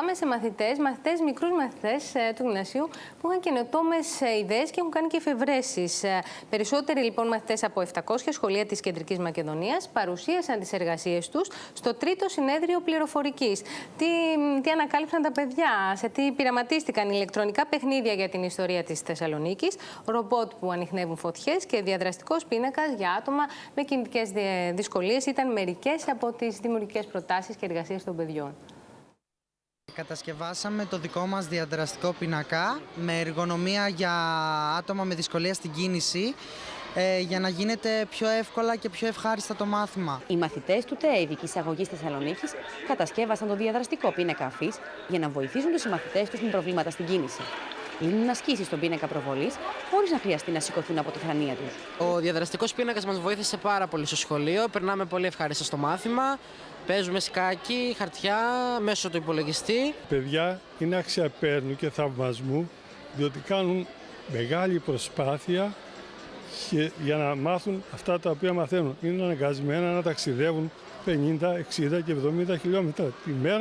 πάμε σε μαθητές, μικρούς μαθητές του γυμνασίου που είχαν καινοτόμες ιδέες και έχουν κάνει και εφευρέσεις. Περισσότεροι λοιπόν μαθητές από 700 σχολεία της Κεντρικής Μακεδονίας παρουσίασαν τις εργασίες τους στο τρίτο συνέδριο πληροφορικής. Τι ανακάλυψαν τα παιδιά, σε τι πειραματίστηκαν: ηλεκτρονικά παιχνίδια για την ιστορία της Θεσσαλονίκης, ρομπότ που ανιχνεύουν φωτιές και διαδραστικός πίνακας για άτομα με κινητικές δυσκολίες ήταν μερικές από τις δημιουργικές προτάσεις και εργασίες των παιδιών. Κατασκευάσαμε το δικό μας διαδραστικό πίνακα με εργονομία για άτομα με δυσκολία στην κίνηση, για να γίνεται πιο εύκολα και πιο ευχάριστα το μάθημα. Οι μαθητές του ΤΕ Ειδικής Αγωγής Θεσσαλονίκης κατασκεύασαν το διαδραστικό πίνακα αφής για να βοηθήσουν τους συμμαθητές τους με προβλήματα στην κίνηση. Λύνουν ασκήσεις στον πίνακα προβολής, χωρίς να χρειαστεί να σηκωθούν από τη θρανία τους. Ο διαδραστικός πίνακας μας βοήθησε πάρα πολύ στο σχολείο. Περνάμε πολύ ευχάριστα στο μάθημα. Παίζουμε σκάκι, χαρτιά, μέσω του υπολογιστή. Παιδιά είναι αξιαπαίρνου και θαυμασμού, διότι κάνουν μεγάλη προσπάθεια για να μάθουν αυτά τα οποία μαθαίνουν. Είναι αναγκασμένα να ταξιδεύουν 50, 60 και 70 χιλιόμετρα τη μέρα.